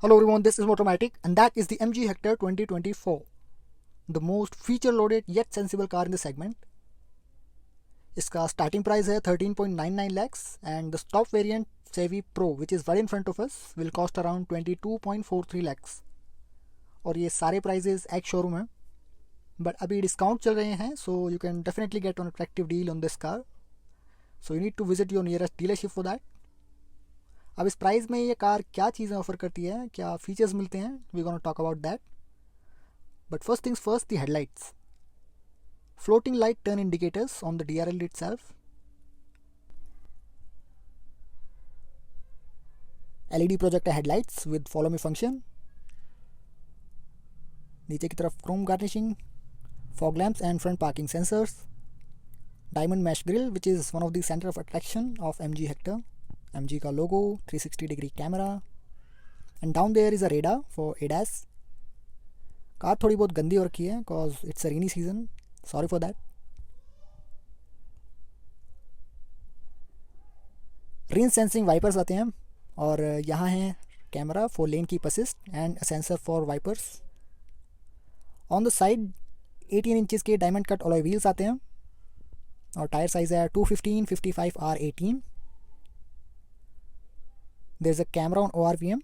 Hello everyone, this is Motomatic and that is the MG Hector 2024. The most feature loaded yet sensible car in the segment. इसका starting price है 13.99 lakhs and the top variant Chevy Pro which is right in front of us will cost around 22.43 lakhs. और ये सारे prices एक showroom है but अभी discount चल रहे हैं so you can definitely get an attractive deal on this car. So you need to visit your nearest dealership for that. अब इस प्राइस में ये कार क्या चीज़ें ऑफर करती है, क्या फीचर्स मिलते हैं, we gonna talk about that. But first things first, the headlights. Floating light turn indicators on the DRL itself. LED projector headlights with follow me function. नीचे की तरफ chrome garnishing, fog lamps and front parking sensors. Diamond mesh grille which is one of the centre of attraction of MG Hector. MG का logo, 360 degree camera and down there is a radar for ADAS. Car थोड़ी बहुत गंदी हो रखी है because it's a rainy season, sorry for that. Rain sensing wipers आते हैं और यहाँ है camera for lane keep assist and sensor for wipers. On the side 18 inches के डायमंड कट अलॉय व्हील्स आते हैं और टायर साइज है 215 55 R18. There's a camera on ORVM.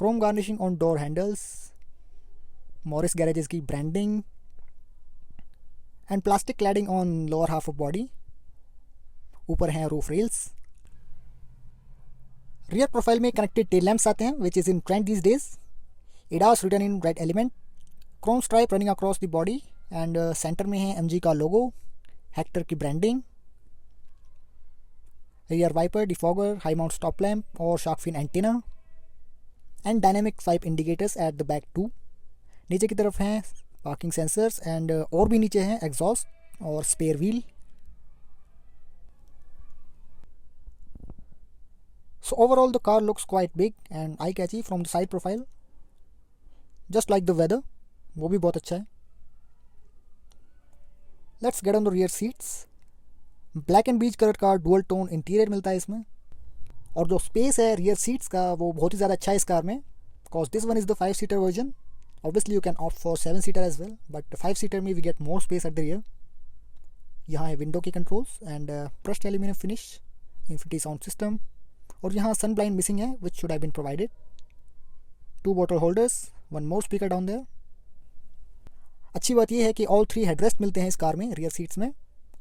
Chrome garnishing on door handles. Morris Garages की branding. And plastic cladding on lower half of body. ऊपर हैं roof rails. Rear profile में connected tail lamps आते हैं which is in trend these days. ADAS written in red element. Chrome stripe running across the body and center में है MG का logo. Hector की branding. Rear wiper, defogger, high mount stop lamp और shark fin antenna and dynamic swipe indicators at the back too. नीचे की तरफ हैं parking sensors and और भी नीचे हैं exhaust और spare wheel. So overall the car looks quite big and eye catchy from the side profile. Just like the weather, वो भी बहुत अच्छा है. Let's get on the rear seats. Black and beach colour का dual tone interior मिलता है इसमें और जो स्पेस है रियर सीट्स का वो बहुत ही ज़्यादा अच्छा है इस कार में because this one is the 5 seater version. Obviously you can opt for 7 seater as well but 5 seater में we get more space at the rear. यहाँ है विंडो के controls and brushed aluminium finish, infinity sound system और यहाँ sun blind missing है which should have been provided. 2 bottle holders, 1 more speaker down there. अच्छी बात यह है कि ऑल 3 हेडरेस्ट मिलते हैं इस कार में रियर सीट्स में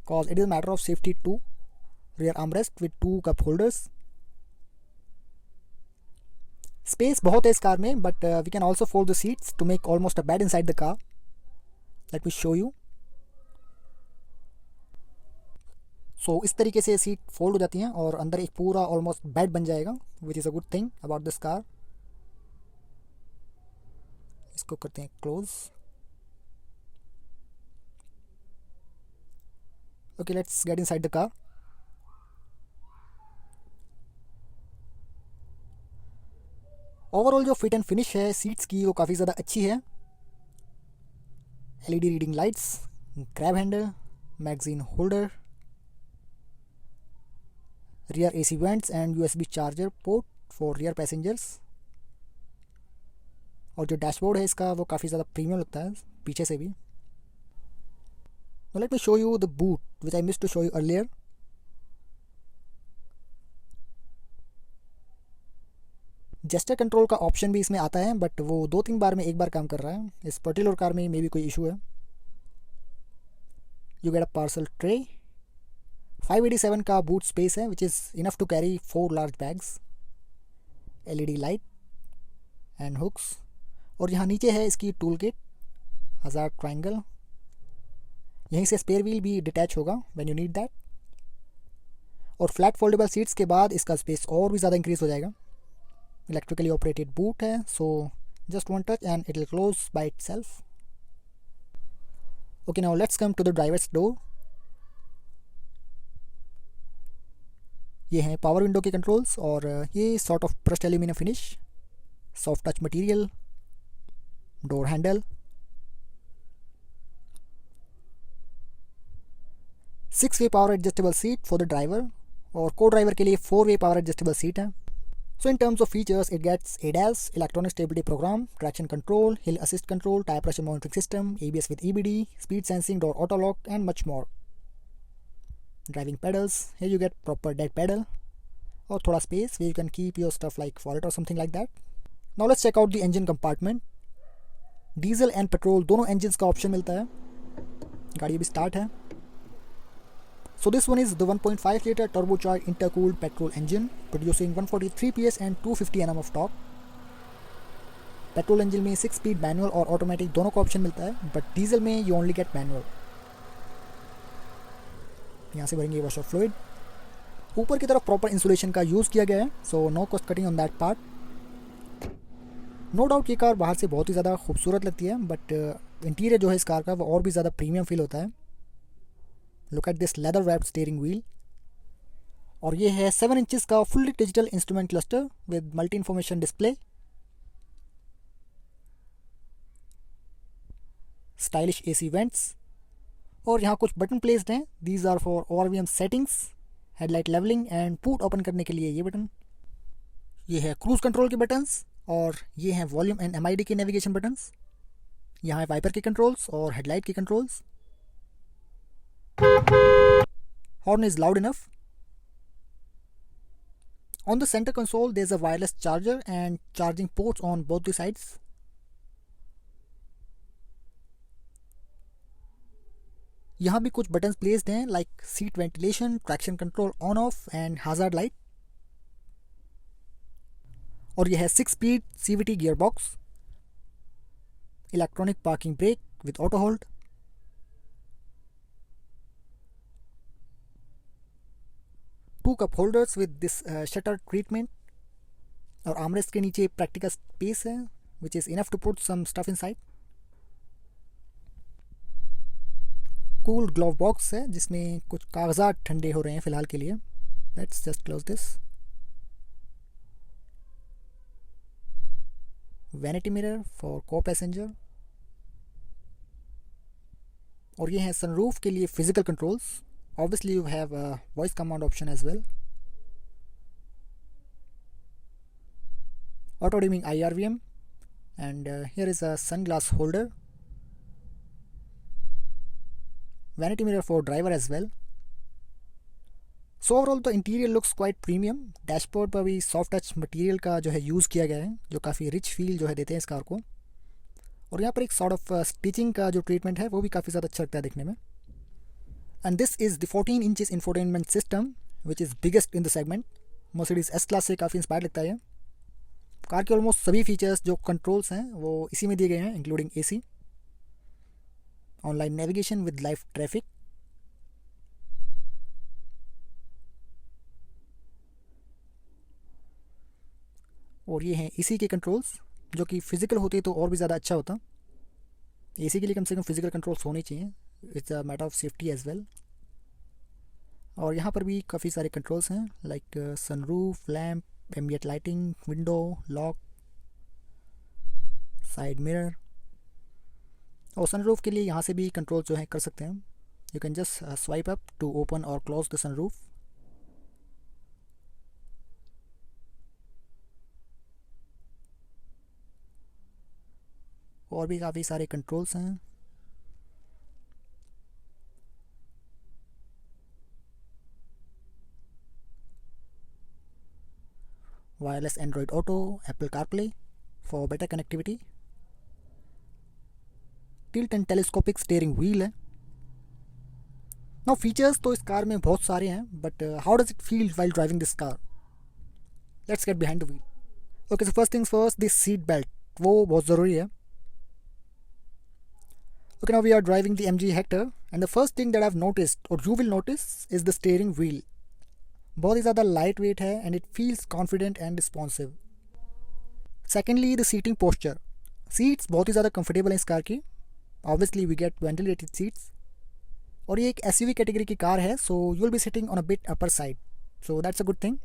cause it is a matter of safety too. Rear armrest with 2 cup holders. Space बहुत है इस कार में but we can also fold the seats to make almost a bed inside the car. Let me show you. So इस तरीके से seat fold हो जाती हैं और अंदर एक पूरा ऑलमोस्ट बेड बन जाएगा which is a good thing about this car. इसको करते हैं close. Okay, let's get inside the car. Overall जो फिट एंड फिनिश है सीट्स की वो काफ़ी ज़्यादा अच्छी है. LED reading lights, grab handle, magazine holder, rear AC vents and USB charger port for rear passengers. और जो डैशबोर्ड है इसका वो काफ़ी ज़्यादा प्रीमियम लगता है पीछे से भी. Now let me show you the boot which I missed to show you earlier. Gesture control का ऑप्शन भी इसमें आता है बट वो 2-3 बार में एक बार काम कर रहा है. इस पर्टिकुलर कार में मे भी कोई इशू है. You get a parcel tray. 587 का बूट स्पेस है which is enough to carry 4 large bags. LED light and hooks और यहाँ नीचे है इसकी टूल किट, हज़ार्ड ट्रायंगल. यहीं से स्पेयर व्हील भी डिटैच होगा व्हेन यू नीड दैट. और फ्लैट फोल्डेबल सीट्स के बाद इसका स्पेस और भी ज़्यादा इंक्रीज हो जाएगा. इलेक्ट्रिकली ऑपरेटेड बूट है so just one touch and it will close by itself. Okay, now let's come to the driver's door. ये हैं पावर विंडो के कंट्रोल्स और ये sort of brushed aluminium finish, soft touch material, door handle. 6-way power adjustable seat for the driver और को driver के लिए 4-वे power adjustable seat है. So in terms of features, it gets ADAS, electronic stability program, traction control, hill assist control, tire pressure monitoring system, ABS with EBD, speed sensing, door auto lock, and much more. Driving pedals, here you get proper deck pedal or thoda space where you can keep your stuff like wallet or something like that. Now let's check out the engine compartment. Diesel and petrol दोनों engines का option मिलता है. गाड़ी अभी start है. So this one is the 1.5 liter turbocharged intercooled petrol engine producing 143 PS and 250 Nm of torque. Petrol engine में 6 speed manual और automatic दोनों का ऑप्शन मिलता है, बट डीजल में यू ओनली गेट मैनुअल. यहाँ से भरेंगे वॉशर फ्लूइड. ऊपर की तरफ प्रॉपर इंसुलेशन का यूज़ किया गया है, so no cost cutting on that part. No doubt ये कार बाहर से बहुत ही ज़्यादा खूबसूरत लगती है, बट इंटीरियर जो है इस कार का वो और भी ज़्यादा प्रीमियम फील होता है. Look at this leather wrapped steering wheel. और ये है 7 इंचेस का fully digital instrument cluster with multi information display. Stylish AC vents और यहाँ कुछ बटन प्लेस्ड हैं. These are for ORVM settings, headlight levelling and boot open करने के लिए ये बटन. ये है क्रूज कंट्रोल के बटन्स और ये हैं वॉल्यूम एंड MID के नेविगेशन बटन्स. यहाँ है वाइपर के कंट्रोल्स और हेडलाइट के controls. Horn is loud enough. On the center console, there's a wireless charger and charging ports on both the sides. यहाँ भी कुछ buttons placed हैं like seat ventilation, traction control on off and hazard light. और यह है 6-speed CVT gearbox, electronic parking brake with auto hold. Two cup holders with this shutter treatment. और armrest के नीचे practical space है which is enough to put some stuff inside. Cool glove box है जिसमें कुछ कागजात ठंडे हो रहे हैं फिलहाल के लिए. Let's just close this. Vanity mirror for co-passenger. और ये है sunroof के लिए physical controls. Obviously you have a voice command option as well. Auto dimming IRVM and here is a sunglass holder. Vanity mirror for driver as well. So overall the interior looks quite premium. Dashboard पर भी soft touch material का जो है use किया गया है जो काफ़ी rich feel जो है देते हैं इस कार को. और यहाँ पर एक sort of stitching का जो treatment है वो भी काफ़ी ज़्यादा अच्छा लगता है देखने में. And this is the 14 inches infotainment system which is biggest in the segment. Mercedes S Class से काफ़ी इंस्पायर लगता है. कार के ऑलमोस्ट सभी फीचर्स जो कंट्रोल्स हैं वो इसी में दिए गए हैं including AC, online navigation with live traffic. और ये हैं AC के कंट्रोल्स जो कि फिजिकल होते तो और भी ज़्यादा अच्छा होता. AC के लिए कम से कम फिजिकल कंट्रोल्स होने चाहिए. It's a matter of safety as well. और यहाँ पर भी काफ़ी सारे कंट्रोल्स हैं like sunroof, lamp, ambient lighting, window lock, side mirror. और सनरूफ के लिए यहाँ से भी कंट्रोल जो है कर सकते हैं. You can just swipe up to open और क्लोज द सनरूफ. और भी काफ़ी सारे कंट्रोल्स हैं. Wireless Android Auto, Apple CarPlay for better connectivity. Tilt and telescopic steering wheel है. नाउ फीचर्स तो इस कार में बहुत सारे हैं, but how does it feel while driving this car? Let's get behind the wheel. Okay, so first things first, this seat belt वो बहुत ज़रूरी है. Okay, now we are driving the MG Hector and the first thing that I've noticed or you will notice is the steering wheel. बहुत ही ज़्यादा light weight है and it feels confident and responsive. Secondly, the seating posture. Seats बहुत ही ज़्यादा comfortable हैं इस car की. Obviously we get ventilated seats. और ये एक SUV कैटेगरी की कार है, so you will be sitting on a bit upper side. So that's a good thing.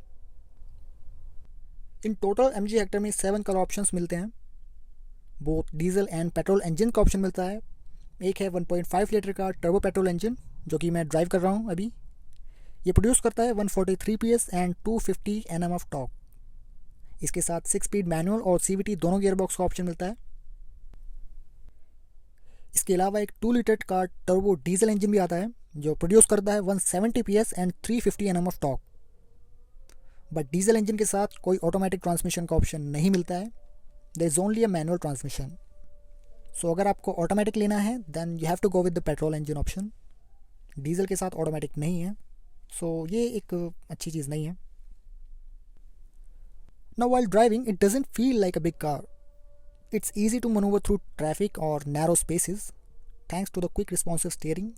In total MG Hector में 7 कलर ऑप्शंस मिलते हैं. Both diesel and petrol engine का option मिलता है. एक है 1.5 लीटर का टर्बो पेट्रोल इंजन जो कि मैं ड्राइव कर रहा हूँ अभी. ये प्रोड्यूस करता है 143 PS and 250 Nm of torque. इसके साथ 6 स्पीड मैनुअल और CVT दोनों गियरबॉक्स का ऑप्शन मिलता है। इसके अलावा एक 2 लीटर का टर्बो डीजल इंजन भी आता है जो प्रोड्यूस करता है 170 PS and 350 Nm of torque. But diesel engine के साथ कोई ऑटोमेटिक ट्रांसमिशन का ऑप्शन नहीं मिलता है, there is only a manual transmission. So अगर आपको ऑटोमेटिक लेना है then you have to go with the petrol engine option. Diesel के साथ ऑटोमेटिक नहीं है, सो ये एक अच्छी चीज़ नहीं है। Now while driving it doesn't feel like a big car. It's easy to manoeuvre through traffic और narrow spaces thanks to the quick responsive steering.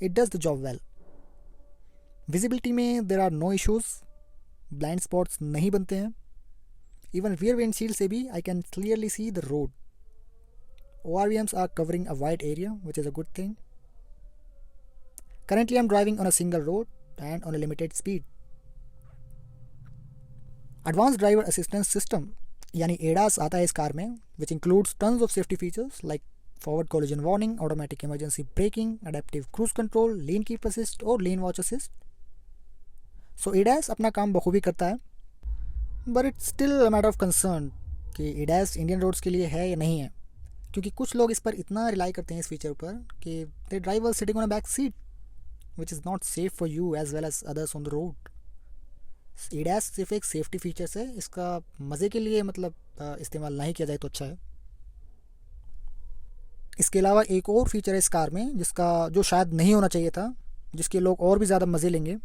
It does the job well. Visibility में there are no issues, blind spots नहीं बनते हैं। Even rear windshield से भी I can clearly see the road. ORVMs are covering a wide area, which is a good thing. Currently I'm driving on a single road and on a limited speed. Advanced Driver Assistance System यानी ADAS आता है इस car में, which includes tons of safety features like forward collision warning, automatic emergency braking, adaptive cruise control, lane keep assist और lane watch assist. So ADAS अपना काम बखूबी करता है, but it's still a matter of concern कि ADAS Indian roads के लिए है या नहीं है, क्योंकि कुछ लोग इस पर इतना रिलाई करते हैं इस फीचर पर कि they driver sitting on a back seat which is not safe for you as well as others on the road. ADAS सिर्फ एक सेफ्टी फीचर्स है, इसका मज़े के लिए मतलब इस्तेमाल नहीं किया जाए तो अच्छा है। इसके अलावा एक और फीचर है इस कार में जिसका जो शायद नहीं होना चाहिए था, जिसके लोग और भी ज़्यादा मज़े लेंगे,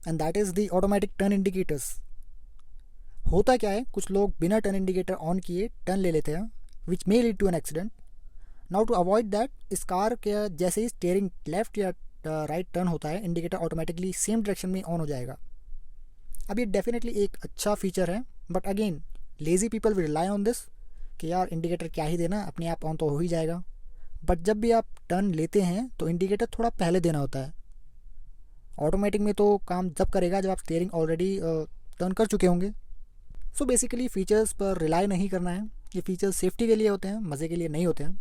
and that is the automatic turn indicators. होता क्या है, कुछ लोग बिना टर्न इंडिकेटर ऑन किए टर्न ले लेते हैं which may lead to an accident. Now to avoid that, इस कार के जैसे ही स्टीयरिंग लेफ्ट या राइट टर्न होता है, इंडिकेटर ऑटोमेटिकली सेम डायरेक्शन में ऑन हो जाएगा। अब ये डेफिनेटली एक अच्छा फीचर है, but again lazy people will rely on this कि यार इंडिकेटर क्या ही देना, अपने आप ऑन तो हो ही जाएगा। बट जब भी आप टर्न लेते हैं तो इंडिकेटर थोड़ा पहले देना होता है। ऑटोमेटिक में तो काम जब करेगा जब आप स्टीयरिंग ऑलरेडी टर्न कर चुके होंगे। सो बेसिकली फ़ीचर्स पर रिलाई नहीं करना है, ये फीचर्स सेफ्टी के लिए होते हैं, मज़े के लिए नहीं होते हैं।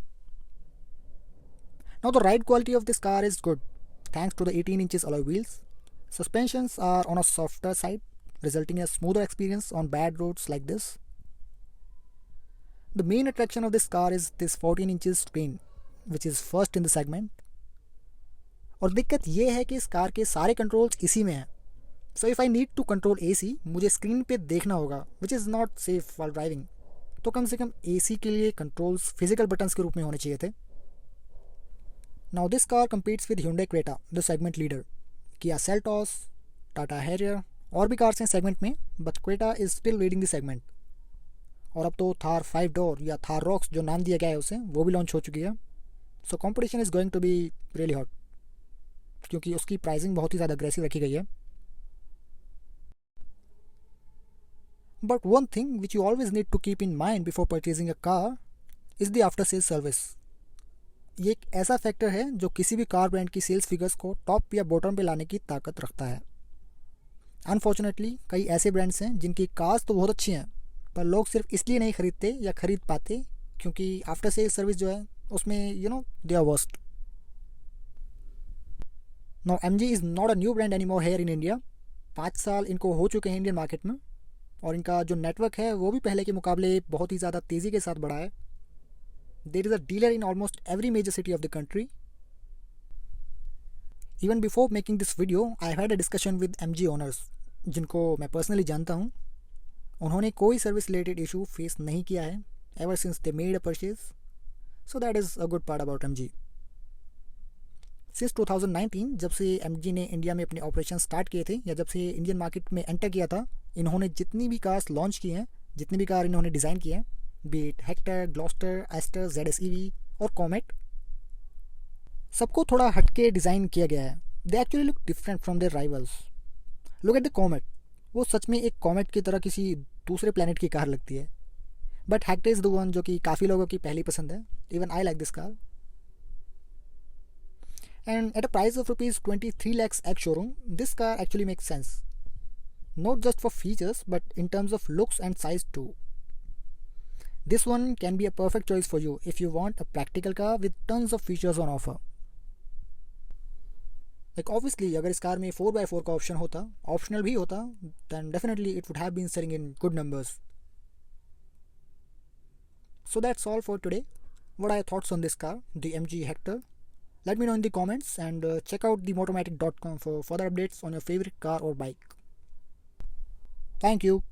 Now the ride quality of this car is good thanks to the 18 inches alloy wheels. Suspensions are on a softer side, resulting in a smoother experience on bad roads like this. The main attraction of this car is this 14 inches screen, which is first in the segment. और दिक्कत ये है कि इस car के सारे controls इसी में हैं। So if I need to control AC, मुझे स्क्रीन पे देखना होगा, which is not safe while driving. तो कम से कम AC के लिए कंट्रोल्स फिजिकल बटन्स के रूप में होने चाहिए थे। Now this car competes with Hyundai Creta, the segment leader. Kia Seltos, Tata Harrier और भी कार्स हैं सेगमेंट में, but Creta is still leading the segment. और अब तो थार 5 डोर या थार रॉक्स जो नाम दिया गया है उसे, वो भी लॉन्च हो चुकी है। So competition is going to be really hot, क्योंकि उसकी प्राइसिंग बहुत ही ज़्यादा अग्रेसिव रखी गई है। But one thing which you always need to keep in mind before purchasing a car is the after sales service. ये एक ऐसा फैक्टर है जो किसी भी कार ब्रांड की सेल्स फिगर्स को टॉप या बॉटम पे लाने की ताकत रखता है। अनफॉर्चुनेटली कई ऐसे ब्रांड्स हैं जिनकी कार्स तो बहुत अच्छी हैं, पर लोग सिर्फ इसलिए नहीं खरीदते या खरीद पाते क्योंकि आफ्टर सेल्स सर्विस जो है उसमें they are worst. Now MG is not a new brand any more here in India. 5 साल इनको हो चुके हैं इंडियन मार्केट में, और इनका जो नेटवर्क है वो भी पहले के मुकाबले बहुत ही ज़्यादा तेज़ी के साथ बढ़ा है। There is a dealer in almost every major city of the country. Even before making this video I had a discussion with MG owners, जिनको मैं पर्सनली जानता हूँ। उन्होंने कोई सर्विस रिलेटेड इशू फेस नहीं किया है ever since they made a purchase, so that is a good part about MG। Since 2019 जब से MG ने इंडिया में अपने ऑपरेशन स्टार्ट किए थे, या जब से इंडियन मार्केट में एंटर किया था, इन्होंने जितनी भी कार्स लॉन्च की हैं, जितनी भी कार इन्होंने डिज़ाइन की हैं, be it Hector, Gloster, Astor, ZS EV और कॉमेट, सबको थोड़ा हटके डिज़ाइन किया गया है। They actually look different from their rivals. Look at the Comet, वो सच में एक कॉमेट की तरह किसी दूसरे प्लेनेट की कार लगती है। But Hector is the one जो कि काफ़ी लोगों की पहली पसंद है। Even I like this car. And at a price of rupees 23 lakhs ex showroom, this car actually makes sense. Not just for features, but in terms of looks and size too. This one can be a perfect choice for you if you want a practical car with tons of features on offer. Like obviously अगर इस car में 4x4 का option होता, optional भी होता, then definitely it would have been selling in good numbers. So that's all for today. What are your thoughts on this car, the MG Hector? Let me know in the comments, and check out themotomatic.com for further updates on your favorite car or bike. Thank you.